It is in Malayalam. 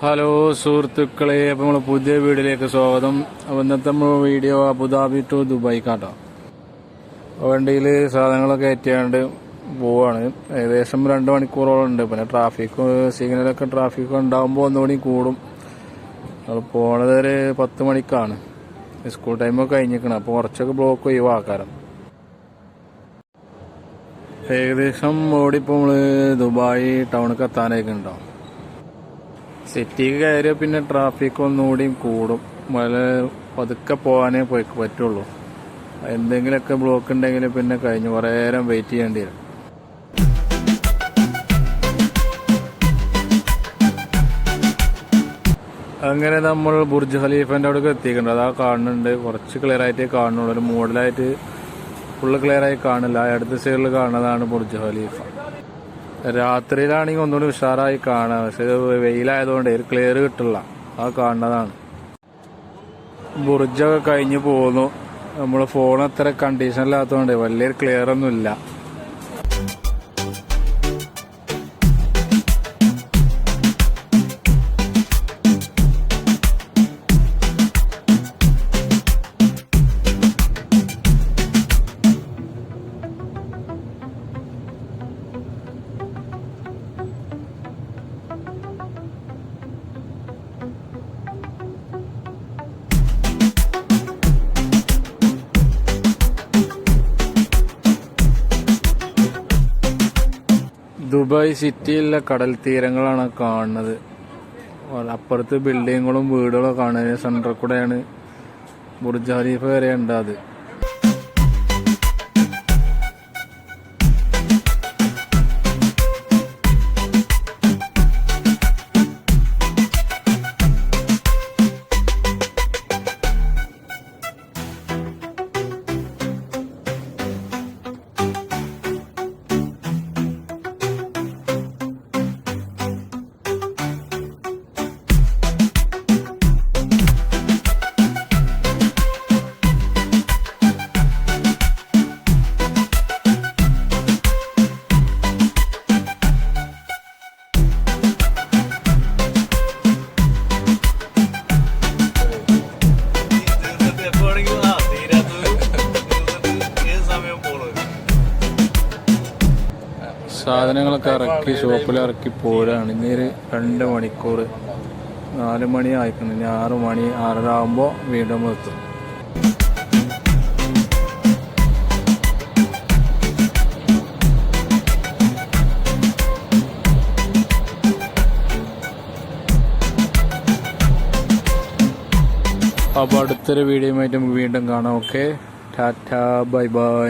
ഹലോ സുഹൃത്തുക്കളെ, അപ്പോൾ നമ്മൾ പുതിയ വീഡിയോയിലേക്ക് സ്വാഗതം. അപ്പോൾ ഇന്നത്തെ വീഡിയോ അബുദാബി ടു ദുബായിക്കാട്ടോ. വണ്ടിയിൽ സാധനങ്ങളൊക്കെ കയറ്റിയാണ്ട് പോവാണ്. ഏകദേശം 2 മണിക്കൂറോളം ഉണ്ട്. പിന്നെ ട്രാഫിക് സിഗ്നലൊക്കെ ട്രാഫിക് ഉണ്ടാകുമ്പോൾ ഒന്നുകൂടി കൂടും. നമ്മൾ പോണത് ഒരു 10 മണിക്കാണ്. സ്കൂൾ ടൈമൊക്കെ കഴിഞ്ഞിരിക്കണം. അപ്പോൾ കുറച്ചൊക്കെ ബ്ലോക്ക് ഒഴിവാക്കാരം. ഏകദേശം ഓടിപ്പോൾ നമ്മൾ ദുബായ് ടൗണിലേക്ക് എത്താനൊക്കെ ഉണ്ടാവും. സിറ്റിക്ക് കയറിയാൽ പിന്നെ ട്രാഫിക് ഒന്നുകൂടി കൂടും. പതുക്കെ പോകാനേ പറ്റുള്ളൂ. എന്തെങ്കിലുമൊക്കെ ബ്ലോക്ക് ഉണ്ടെങ്കിൽ പിന്നെ കഴിഞ്ഞ് കുറേ നേരം വെയിറ്റ് ചെയ്യേണ്ടി വരും. അങ്ങനെ നമ്മൾ ബുർജ് ഖലീഫൻ്റെ അവിടേക്ക് എത്തിയിട്ടുണ്ട്. അതാ കാണുന്നുണ്ട്. കുറച്ച് ക്ലിയർ ആയിട്ടേ കാണുന്നുള്ളൂ. ഒരു മോഡലായിട്ട് ഫുള്ള് ക്ലിയർ ആയി കാണില്ല. അടുത്ത സൈഡിൽ കാണുന്നതാണ് ബുർജ് ഖലീഫ. രാത്രിയിലാണെങ്കിൽ ഒന്നുകൂടി ഉഷാറായി കാണാം. പക്ഷെ വെയിലായതുകൊണ്ട് ഒരു ക്ലിയർ കിട്ടില്ല. ആ കാണുന്നതാണ്. ബുർജൊക്കെ കഴിഞ്ഞ് പോന്നു. നമ്മൾ ഫോൺ അത്ര കണ്ടീഷനില്ലാത്തതുകൊണ്ട് വലിയൊരു ക്ലിയർ ഒന്നുമില്ല. ദുബായ് സിറ്റിയിലെ കടൽ തീരങ്ങളാണ് കാണുന്നത്. അപ്പുറത്ത് ബിൽഡിങ്ങുകളും വീടുകളും കാണുന്നത്. സെൻറ്ററിൽ കൂടെയാണ് ബുർജ് ഖലീഫ വരെ ഉണ്ട്. അത് സാധനങ്ങളൊക്കെ ഇറക്കി ഷോപ്പിൽ ഇറക്കി പോരാണ്. ഇനി ഒരു 2 മണിക്കൂർ 4 മണി ആയിക്കുന്നു. ഇനി 6 മണി 6:30 ആകുമ്പോൾ വീണ്ടും എത്തും. അപ്പോൾ അടുത്തൊരു വീഡിയോയുമായിട്ട് നമുക്ക് വീണ്ടും കാണാം. Okay, Tata, bye bye.